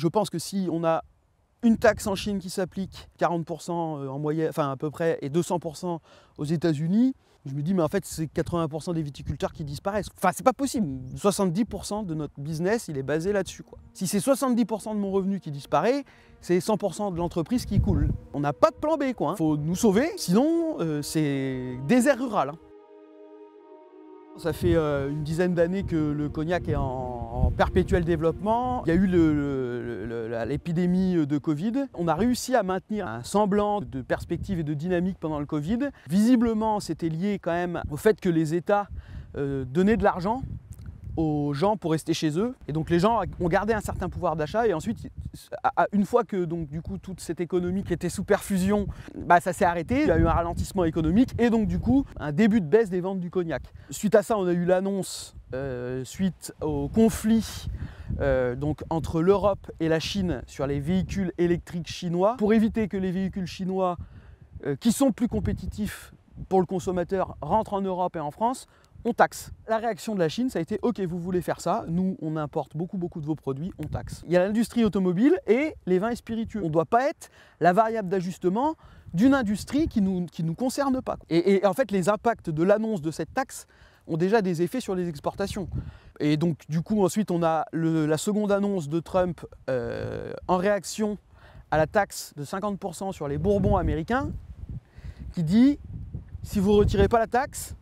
Je pense que si on a une taxe en Chine qui s'applique, 40% en moyenne, enfin à peu près, et 200% aux États-Unis, je me dis, mais en fait, c'est 80% des viticulteurs qui disparaissent. Enfin, c'est pas possible. 70% de notre business, il est basé là-dessus, quoi. Si c'est 70% de mon revenu qui disparaît, c'est 100% de l'entreprise qui coule. On n'a pas de plan B, quoi. Faut nous sauver, sinon, c'est désert rural. Ça fait une dizaine d'années que le cognac est en perpétuel développement. Il y a eu l'épidémie de Covid. On a réussi à maintenir un semblant de perspective et de dynamique pendant le Covid. Visiblement, c'était lié quand même au fait que les États donnaient de l'argent aux gens pour rester chez eux. Et donc les gens ont gardé un certain pouvoir d'achat et ensuite, une fois que donc, du coup, toute cette économie qui était sous perfusion, ça s'est arrêté, il y a eu un ralentissement économique et donc du coup un début de baisse des ventes du cognac. Suite à ça, on a eu l'annonce, suite au conflit donc, entre l'Europe et la Chine sur les véhicules électriques chinois, pour éviter que les véhicules chinois qui sont plus compétitifs pour le consommateur rentrent en Europe et en France, on taxe. La réaction de la Chine, ça a été « Ok, vous voulez faire ça, nous, on importe beaucoup de vos produits, on taxe. » Il y a l'industrie automobile et les vins et spiritueux. On ne doit pas être la variable d'ajustement d'une industrie qui nous concerne pas. Et en fait, les impacts de l'annonce de cette taxe ont déjà des effets sur les exportations. Et donc, du coup, ensuite, on a la seconde annonce de Trump en réaction à la taxe de 50% sur les bourbons américains, qui dit « Si vous ne retirez pas la taxe,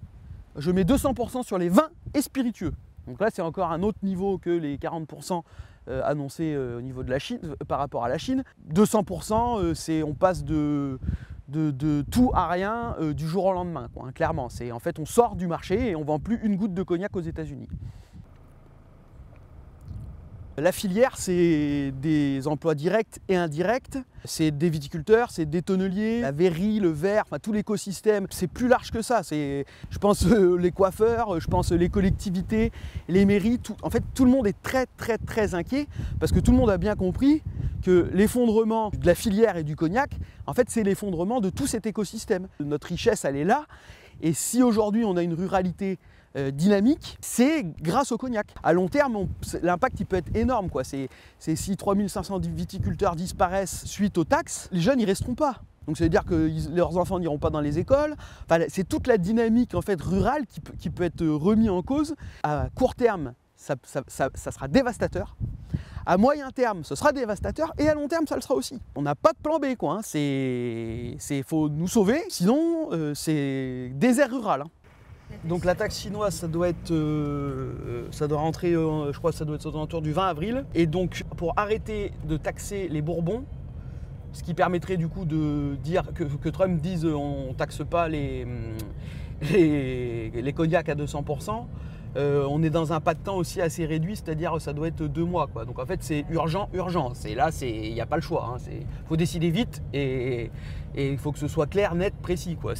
je mets 200% sur les vins et spiritueux. » Donc là, c'est encore un autre niveau que les 40% annoncés au niveau de la Chine, par rapport à la Chine. 200%, on passe de tout à rien du jour au lendemain, quoi, hein, clairement. En fait, on sort du marché et on ne vend plus une goutte de cognac aux États-Unis. La filière, c'est des emplois directs et indirects, c'est des viticulteurs, c'est des tonneliers, la verrerie, le verre, enfin tout l'écosystème, c'est plus large que ça. Je pense les coiffeurs, je pense les collectivités, les mairies, en fait tout le monde est très inquiet parce que tout le monde a bien compris que l'effondrement de la filière et du cognac, en fait c'est l'effondrement de tout cet écosystème. Notre richesse, elle est là, et si aujourd'hui on a une ruralité dynamique, c'est grâce au cognac. À long terme, l'impact il peut être énorme, quoi. Si 3500 viticulteurs disparaissent suite aux taxes, les jeunes ils resteront pas. Donc ça veut dire que leurs enfants n'iront pas dans les écoles. Enfin, c'est toute la dynamique en fait rurale qui peut être remise en cause. À court terme, ça sera dévastateur. À moyen terme, ce sera dévastateur, et à long terme, ça le sera aussi. On n'a pas de plan B, quoi. Hein. Faut nous sauver, sinon c'est désert rural. Hein. Donc la taxe chinoise, ça doit rentrer, je crois que ça doit être aux alentours du 20 avril. Et donc pour arrêter de taxer les bourbons, ce qui permettrait du coup de dire que Trump dise on ne taxe pas les cognacs à 200%, on est dans un pas de temps aussi assez réduit, c'est-à-dire ça doit être 2 mois, quoi. Donc en fait c'est urgent. Il n'y a pas le choix. Il faut décider vite et il faut que ce soit clair, net, précis, quoi.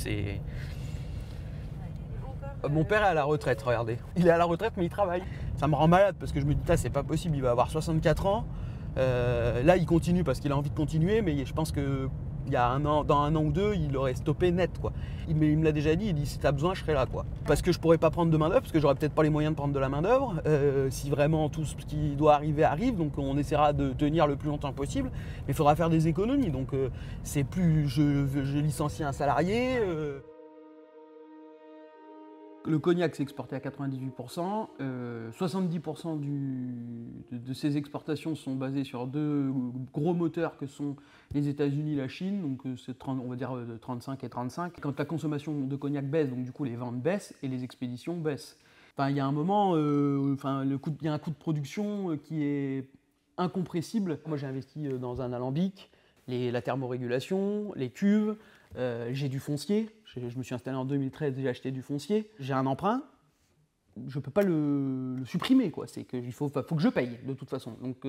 Mon père est à la retraite, regardez. Il est à la retraite mais il travaille. Ça me rend malade parce que je me dis, c'est pas possible, il va avoir 64 ans. Là il continue parce qu'il a envie de continuer, mais je pense que dans un an ou deux, il aurait stoppé net, quoi. Il me l'a déjà dit, il dit si t'as besoin, je serai là, quoi. Parce que je pourrais pas prendre de main d'œuvre, parce que j'aurais peut-être pas les moyens de prendre de la main d'œuvre. Si vraiment tout ce qui doit arriver arrive, donc on essaiera de tenir le plus longtemps possible, mais il faudra faire des économies. Donc c'est plus je licencie un salarié. Le cognac s'est exporté à 98%, 70% de ces exportations sont basées sur 2 gros moteurs que sont les États-Unis et la Chine, donc on va dire 35 et 35. Quand la consommation de cognac baisse, donc du coup les ventes baissent et les expéditions baissent. Enfin, il y a un moment, il y a un coût de production qui est incompressible. Moi j'ai investi dans un alambic, la thermorégulation, les cuves. J'ai du foncier, je me suis installé en 2013, j'ai acheté du foncier, j'ai un emprunt, je ne peux pas le supprimer, quoi. C'est qu'il faut que je paye de toute façon. Donc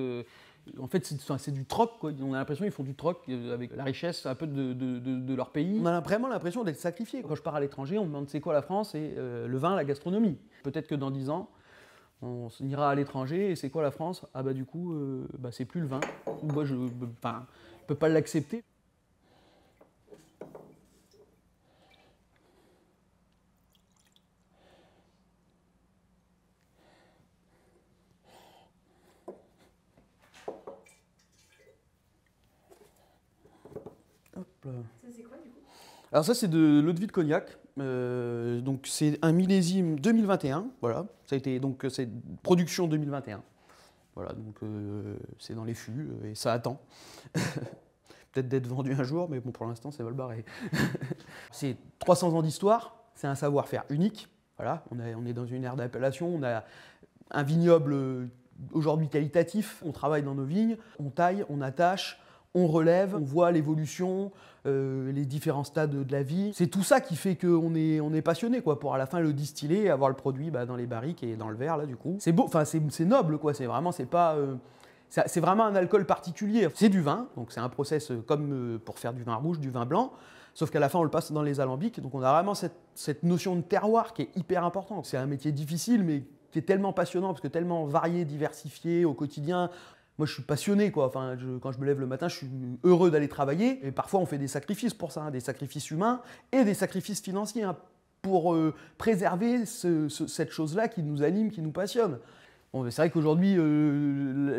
en fait c'est du troc, quoi. On a l'impression qu'ils font du troc avec la richesse un peu de leur pays. On a vraiment l'impression d'être sacrifié. Quand je pars à l'étranger, on me demande c'est quoi la France, et le vin, la gastronomie. Peut-être que dans 10 ans, on ira à l'étranger et c'est quoi la France? Ah bah du coup, c'est plus le vin. Ou moi je peux pas l'accepter. exemple. Ça, c'est quoi du coup? Alors ça, c'est de l'eau de vie de cognac. Donc c'est un millésime 2021. Voilà. Ça a été donc c'est production 2021. Voilà. Donc c'est dans les fûts et ça attend. Peut-être d'être vendu un jour, mais bon, pour l'instant, c'est mal barré. C'est 300 ans d'histoire. C'est un savoir-faire unique. Voilà. On est dans une ère d'appellation. On a un vignoble aujourd'hui qualitatif. On travaille dans nos vignes. On taille, on attache. On relève, on voit l'évolution, les différents stades de la vie. C'est tout ça qui fait qu'on est passionné, quoi, pour à la fin le distiller et avoir le produit dans les barriques et dans le verre, là, du coup. C'est beau, enfin, c'est noble, quoi, c'est vraiment, c'est vraiment un alcool particulier. C'est du vin, donc c'est un process comme pour faire du vin rouge, du vin blanc, sauf qu'à la fin, on le passe dans les alambics, donc on a vraiment cette notion de terroir qui est hyper importante. C'est un métier difficile, mais qui est tellement passionnant, parce que tellement varié, diversifié au quotidien. Moi, je suis passionné, quoi. Enfin, quand je me lève le matin, je suis heureux d'aller travailler. Et parfois, on fait des sacrifices pour ça, hein, des sacrifices humains et des sacrifices financiers, hein, pour préserver cette chose-là qui nous anime, qui nous passionne. Bon, c'est vrai qu'aujourd'hui,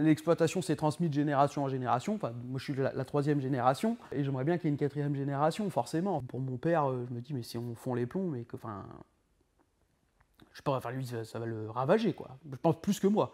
l'exploitation s'est transmise de génération en génération. Enfin, moi, je suis la troisième génération. Et j'aimerais bien qu'il y ait une quatrième génération, forcément. Pour mon père, je me dis, mais si on fond les plombs, mais que, enfin... Je sais pas, enfin, lui, ça va le ravager, quoi. Je pense plus que moi.